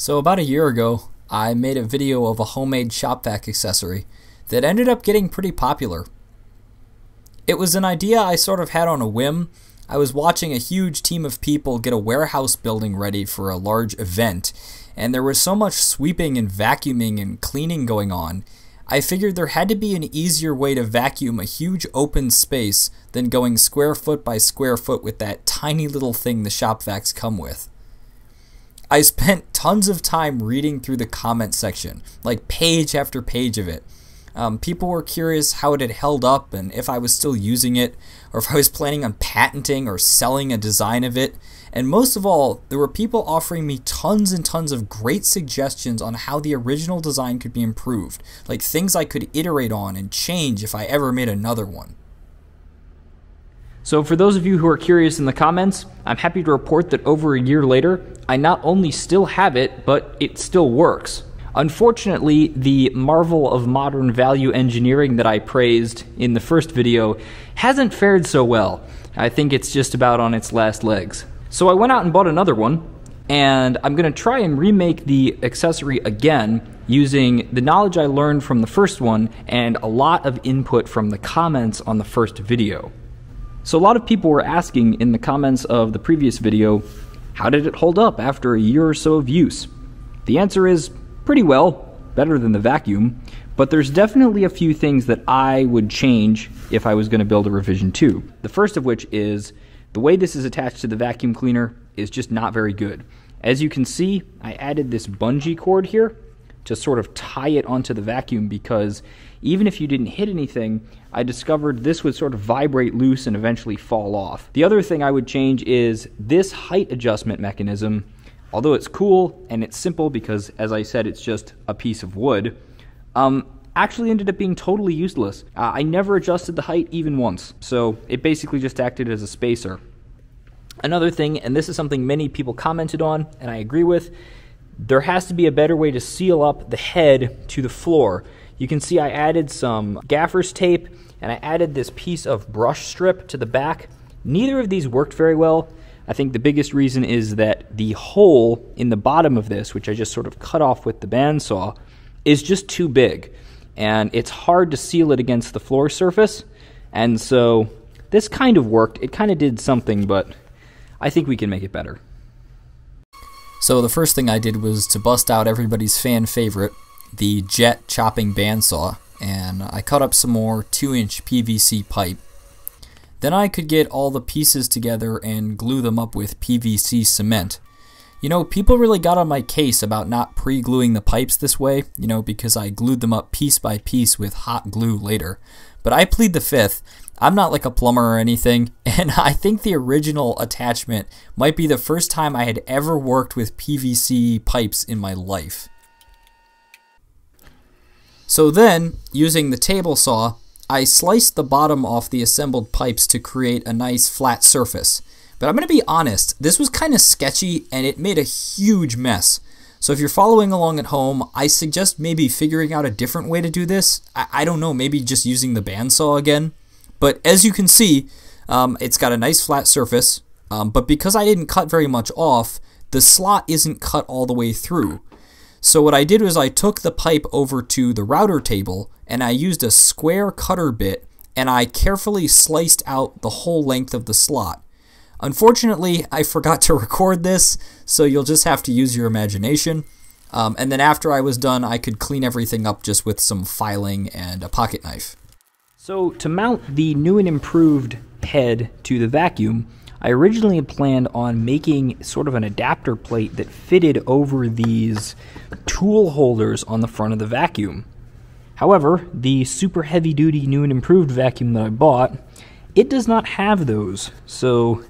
So about a year ago, I made a video of a homemade shop vac accessory that ended up getting pretty popular. It was an idea I sort of had on a whim. I was watching a huge team of people get a warehouse building ready for a large event, and there was so much sweeping and vacuuming and cleaning going on. I figured there had to be an easier way to vacuum a huge open space than going square foot by square foot with that tiny little thing the shop vacs come with. I spent tons of time reading through the comment section, like page after page of it. People were curious how it had held up and if I was still using it, or if I was planning on patenting or selling a design of it. And most of all, there were people offering me tons and tons of great suggestions on how the original design could be improved, like things I could iterate on and change if I ever made another one. So for those of you who are curious in the comments, I'm happy to report that over a year later, I not only still have it, but it still works. Unfortunately, the marvel of modern value engineering that I praised in the first video hasn't fared so well. I think it's just about on its last legs. So I went out and bought another one, and I'm going to try and remake the accessory again using the knowledge I learned from the first one and a lot of input from the comments on the first video. So a lot of people were asking in the comments of the previous video, how did it hold up after a year or so of use? The answer is pretty well, better than the vacuum, but there's definitely a few things that I would change if I was going to build a revision 2. The first of which is the way this is attached to the vacuum cleaner is just not very good. As you can see, I added this bungee cord here to sort of tie it onto the vacuum because even if you didn't hit anything, I discovered this would sort of vibrate loose and eventually fall off. The other thing I would change is this height adjustment mechanism. Although it's cool and it's simple because, as I said, it's just a piece of wood, actually ended up being totally useless. I never adjusted the height even once, so it basically just acted as a spacer. Another thing, and this is something many people commented on, and I agree with, there has to be a better way to seal up the head to the floor. You can see I added some gaffer's tape, and I added this piece of brush strip to the back. Neither of these worked very well. I think the biggest reason is that the hole in the bottom of this, which I just sort of cut off with the bandsaw, is just too big. And it's hard to seal it against the floor surface. And so this kind of worked. It kind of did something, but I think we can make it better. So the first thing I did was to bust out everybody's fan favorite, the jet chopping bandsaw, and I cut up some more 2-inch PVC pipe. Then I could get all the pieces together and glue them up with PVC cement. You know, people really got on my case about not pre-gluing the pipes this way, because I glued them up piece by piece with hot glue later. But I plead the fifth. I'm not like a plumber or anything, and I think the original attachment might be the first time I had ever worked with PVC pipes in my life. So then, using the table saw, I sliced the bottom off the assembled pipes to create a nice flat surface. But I'm going to be honest, this was kind of sketchy and it made a huge mess. So if you're following along at home, I suggest maybe figuring out a different way to do this. I don't know, maybe just using the bandsaw again. But as you can see, it's got a nice flat surface, but because I didn't cut very much off, the slot isn't cut all the way through. So what I did was I took the pipe over to the router table and I used a square cutter bit and I carefully sliced out the whole length of the slot. Unfortunately, I forgot to record this, so you'll just have to use your imagination. And then after I was done, I could clean everything up just with some filing and a pocket knife. So to mount the new and improved head to the vacuum, I originally had planned on making sort of an adapter plate that fitted over these tool holders on the front of the vacuum. However, the super heavy-duty new and improved vacuum that I bought, it does not have those. So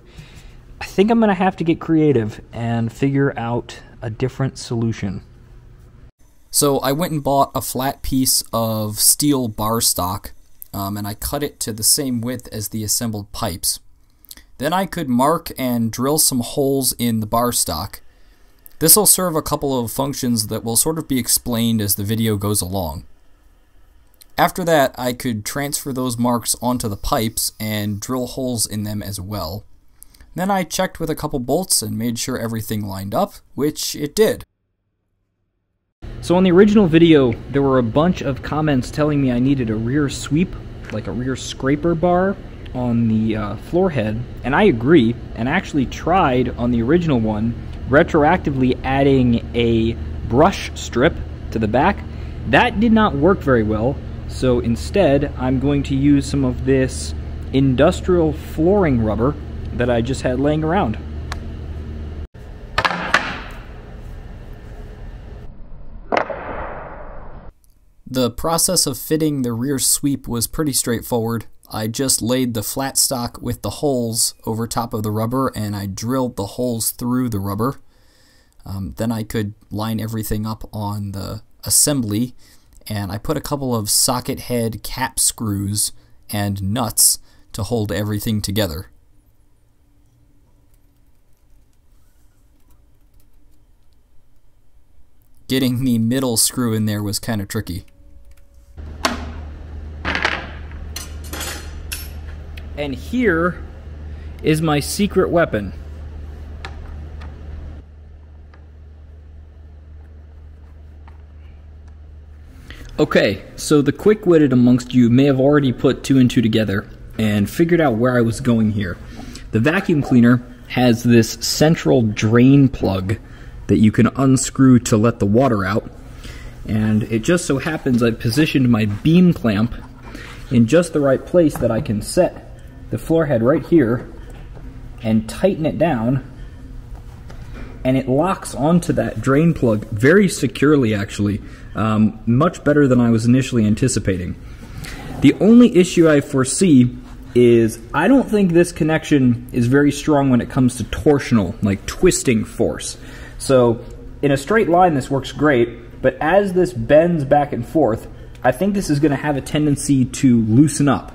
I think I'm going to have to get creative and figure out a different solution. So I went and bought a flat piece of steel bar stock, and I cut it to the same width as the assembled pipes. Then I could mark and drill some holes in the bar stock. This will serve a couple of functions that will sort of be explained as the video goes along. After that, I could transfer those marks onto the pipes and drill holes in them as well. Then I checked with a couple bolts and made sure everything lined up, which it did. So on the original video, there were a bunch of comments telling me I needed a rear sweep, like a rear scraper bar on the floor head, and I agree, and actually tried on the original one, retroactively adding a brush strip to the back. That did not work very well, so instead I'm going to use some of this industrial flooring rubber that I just had laying around. The process of fitting the rear sweep was pretty straightforward. I just laid the flat stock with the holes over top of the rubber, and I drilled the holes through the rubber. Then I could line everything up on the assembly, and I put a couple of socket head cap screws and nuts to hold everything together. Getting the middle screw in there was kind of tricky. And here is my secret weapon. Okay, so the quick-witted amongst you may have already put 2 and 2 together and figured out where I was going here. The vacuum cleaner has this central drain plug that you can unscrew to let the water out, and it just so happens I positioned my beam clamp in just the right place that I can set the floor head right here and tighten it down, and it locks onto that drain plug very securely, actually. Much better than I was initially anticipating. The only issue I foresee is I don't think this connection is very strong when it comes to torsional, like twisting force. So in a straight line this works great, but as this bends back and forth, I think this is going to have a tendency to loosen up.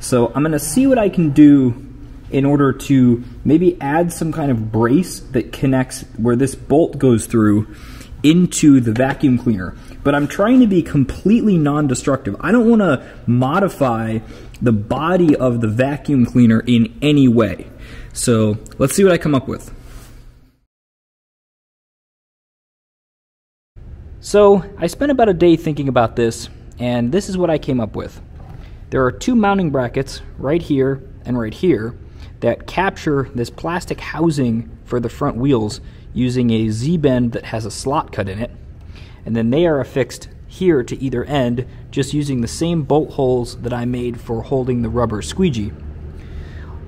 So I'm going to see what I can do in order to maybe add some kind of brace that connects where this bolt goes through into the vacuum cleaner. But I'm trying to be completely non-destructive. I don't want to modify the body of the vacuum cleaner in any way. So let's see what I come up with. So I spent about a day thinking about this, and this is what I came up with. There are 2 mounting brackets right here and right here that capture this plastic housing for the front wheels using a Z-bend that has a slot cut in it, and then they are affixed here to either end just using the same bolt holes that I made for holding the rubber squeegee.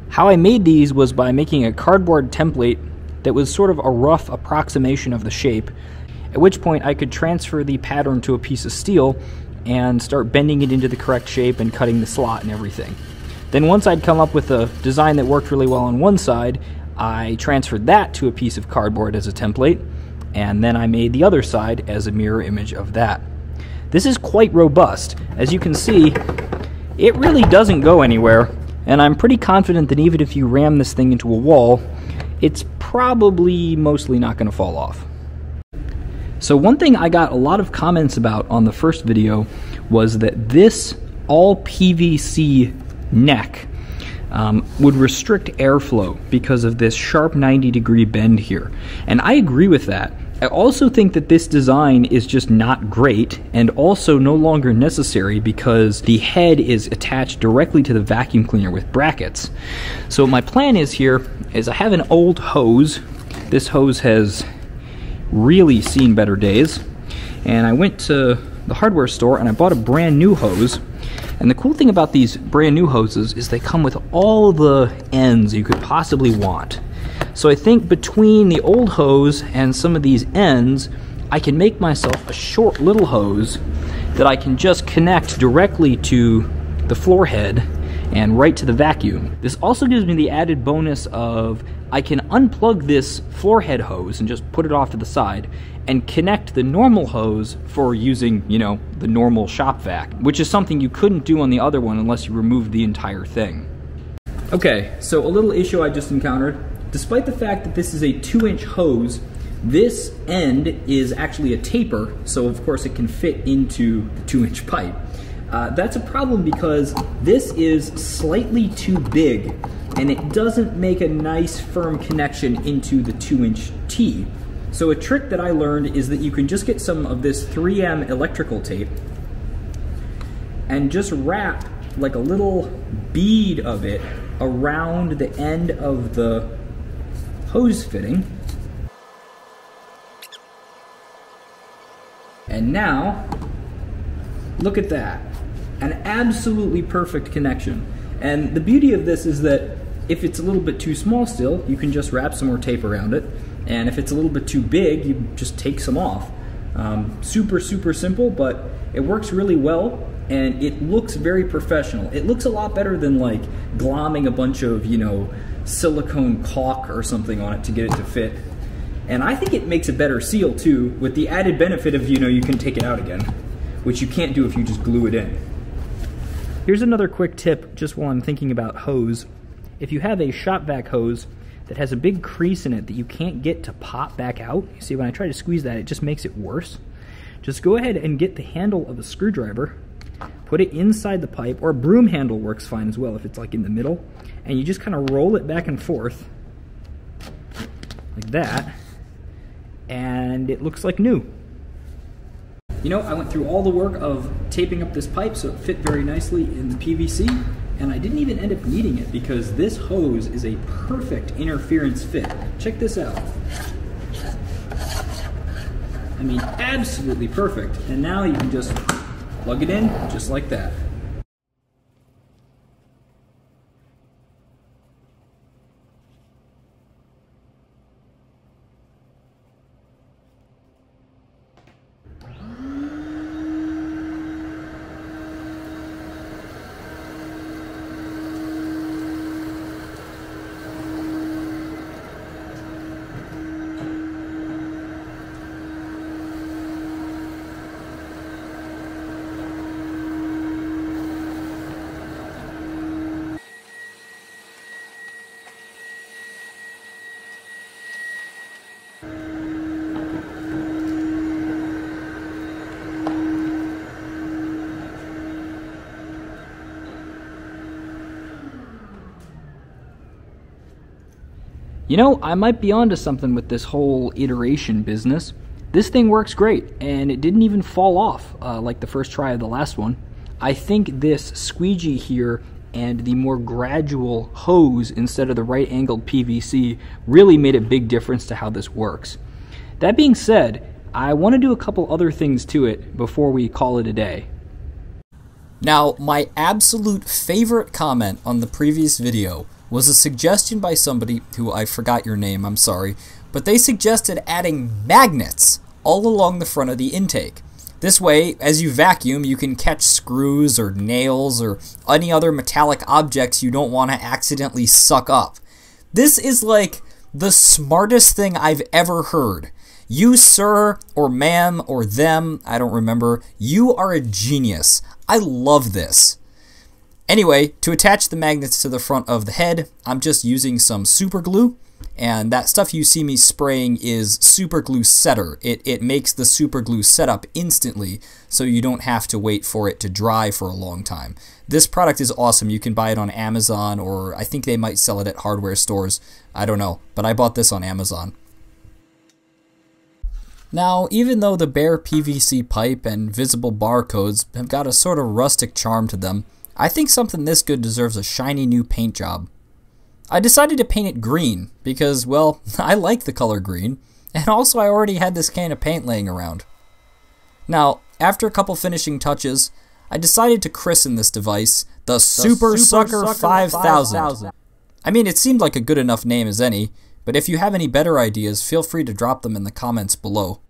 How I made these was by making a cardboard template that was sort of a rough approximation of the shape, at which point I could transfer the pattern to a piece of steel and start bending it into the correct shape and cutting the slot and everything. Then once I'd come up with a design that worked really well on one side, I transferred that to a piece of cardboard as a template, and then I made the other side as a mirror image of that. This is quite robust. As you can see, it really doesn't go anywhere, and I'm pretty confident that even if you ram this thing into a wall, it's probably mostly not going to fall off. So one thing I got a lot of comments about on the first video was that this all PVC neck would restrict airflow because of this sharp 90-degree bend here. And I agree with that. I also think that this design is just not great and also no longer necessary because the head is attached directly to the vacuum cleaner with brackets. So my plan is here is I have an old hose. This hose has really seen better days, and I went to the hardware store and I bought a brand new hose. And the cool thing about these brand new hoses is they come with all the ends you could possibly want. So I think between the old hose and some of these ends, I can make myself a short little hose that I can just connect directly to the floor head and right to the vacuum. This also gives me the added bonus of I can unplug this floor head hose and just put it off to the side and connect the normal hose for using, you know, the normal shop vac, which is something you couldn't do on the other one unless you removed the entire thing. Okay, so a little issue I just encountered. Despite the fact that this is a 2-inch hose, this end is actually a taper, so of course it can fit into the 2-inch pipe. That's a problem because this is slightly too big and it doesn't make a nice firm connection into the 2-inch T. So a trick that I learned is that you can just get some of this 3M electrical tape and just wrap like a little bead of it around the end of the hose fitting. And now, look at that. An absolutely perfect connection. And the beauty of this is that if it's a little bit too small still, you can just wrap some more tape around it. And if it's a little bit too big, you just take some off. Super, super simple, but it works really well, and it looks very professional. It looks a lot better than like glomming a bunch of, you know, silicone caulk or something on it to get it to fit. And I think it makes a better seal too, with the added benefit of, you know, you can take it out again, which you can't do if you just glue it in. Here's another quick tip just while I'm thinking about hose. If you have a shop vac hose that has a big crease in it that you can't get to pop back out, you see when I try to squeeze that, it just makes it worse. Just go ahead and get the handle of a screwdriver, put it inside the pipe, or a broom handle works fine as well if it's like in the middle, and you just kind of roll it back and forth like that, and it looks like new. You know, I went through all the work of taping up this pipe so it fit very nicely in the PVC, and I didn't even end up needing it because this hose is a perfect interference fit. Check this out. I mean, absolutely perfect. And now you can just plug it in just like that. You know, I might be onto something with this whole iteration business. This thing works great, and it didn't even fall off like the first try of the last one. I think this squeegee here and the more gradual hose instead of the right-angled PVC really made a big difference to how this works. That being said, I want to do a couple other things to it before we call it a day. Now, my absolute favorite comment on the previous video was a suggestion by somebody who I forgot your name, I'm sorry, but they suggested adding magnets all along the front of the intake. This way, as you vacuum, you can catch screws or nails or any other metallic objects you don't want to accidentally suck up. This is like the smartest thing I've ever heard. You, sir, or ma'am, or them, I don't remember, you are a genius. I love this. Anyway, to attach the magnets to the front of the head, I'm just using some super glue, and that stuff you see me spraying is super glue setter. It makes the super glue set up instantly, so you don't have to wait for it to dry for a long time. This product is awesome. You can buy it on Amazon, or I think they might sell it at hardware stores. I don't know, but I bought this on Amazon. Now, even though the bare PVC pipe and visible barcodes have got a sort of rustic charm to them, I think something this good deserves a shiny new paint job. I decided to paint it green because, well, I like the color green, and also I already had this can of paint laying around. Now, after a couple finishing touches, I decided to christen this device the Super Sucker 5000. I mean, it seemed like a good enough name as any, but if you have any better ideas, feel free to drop them in the comments below.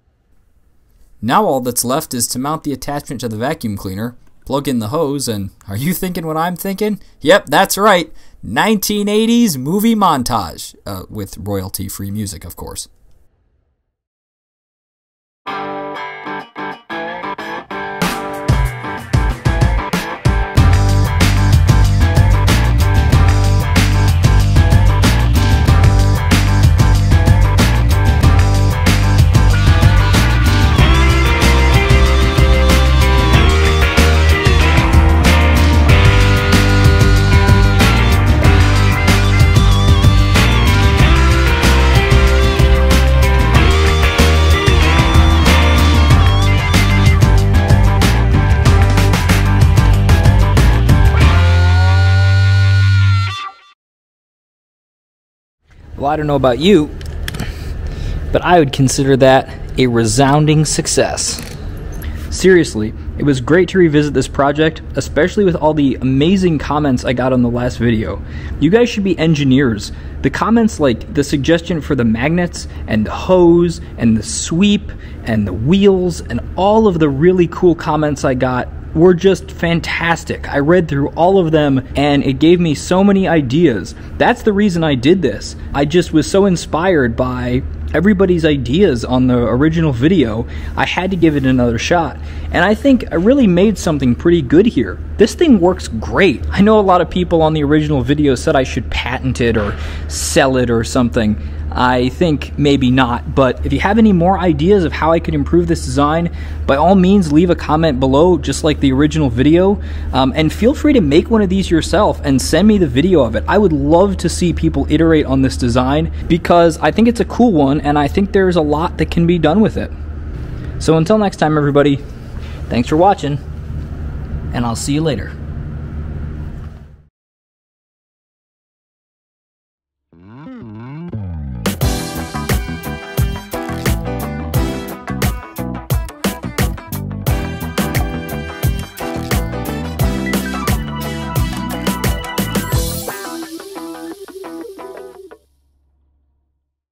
Now all that's left is to mount the attachment to the vacuum cleaner, plug in the hose, and are you thinking what I'm thinking? Yep, that's right, 1980s movie montage, with royalty-free music, of course. Well, I don't know about you, but I would consider that a resounding success. Seriously, it was great to revisit this project, especially with all the amazing comments I got on the last video. You guys should be engineers. The comments like the suggestion for the magnets and the hose and the sweep and the wheels and all of the really cool comments I got were just fantastic. I read through all of them and it gave me so many ideas. That's the reason I did this. I just was so inspired by everybody's ideas on the original video, I had to give it another shot. And I think I really made something pretty good here. This thing works great. I know a lot of people on the original video said I should patent it or sell it or something. I think maybe not, but if you have any more ideas of how I could improve this design, by all means leave a comment below just like the original video, and feel free to make one of these yourself and send me the video of it. I would love to see people iterate on this design because I think it's a cool one and I think there's a lot that can be done with it. So until next time everybody, thanks for watching and I'll see you later.